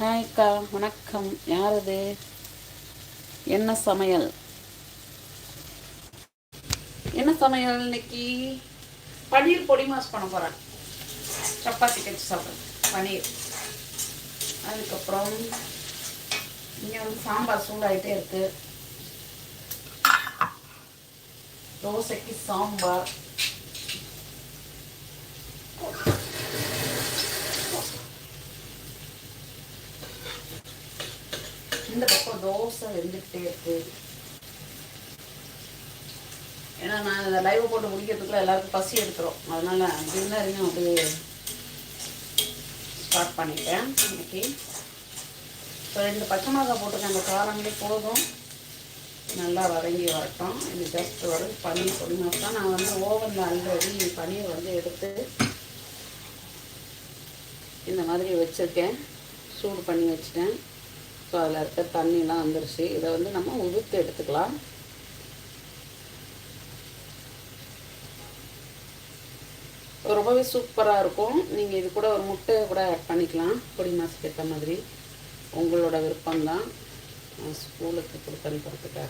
ஹாய்க்கா, வணக்கம். யார் இது? என்ன சமையல்? என்ன சமையல் இன்னைக்கு? பன்னீர் பொடி மாஸ் பண்ண போகிறேன். சப்பாத்தி கட்சி சாப்பிட்றேன். பன்னீர். அதுக்கப்புறம் இங்கே வந்து சாம்பார் சூடாகிட்டே இருக்கு. தோசைக்கு சாம்பார். இந்த பக்கம் தோசை வெந்துக்கிட்டே இருக்கு. ஏன்னா நான் இந்த லைவ் போட்டு முடிக்கிறதுக்குள்ள எல்லாருக்கும் பசி எடுத்துரும். அதனால டின்னரையும் அப்படியே ஸ்டார்ட் பண்ணிட்டேன் இன்னைக்கு. இப்போ 2 பச்சை மிளகாய் போட்டிருக்கேன். அந்த காரங்களே போதும், நல்லா வதங்கி வரட்டும். இது ஜஸ்ட் வரும் பன்னீர் பொடி மாஸ் தான். நான் வந்து ஓவனில் ஆல்ரெடி பன்னீர் வந்து எடுத்து இந்த மாதிரி வச்சுருக்கேன், சூடு பண்ணி வச்சுட்டேன். ஸோ அதில் இருக்க தண்ணிலாம் வந்துருச்சு. இதை வந்து நம்ம உதுத்து எடுத்துக்கலாம். ரொம்பவே சூப்பராக இருக்கும். நீங்கள் இது கூட ஒரு முட்டையை கூட ஆட் பண்ணிக்கலாம், பொடி மாசுக்கு ஏற்ற மாதிரி. உங்களோட விருப்பம்தான். ஸ்கூலுக்கு கொடுத்து அனுப்புறதுக்காக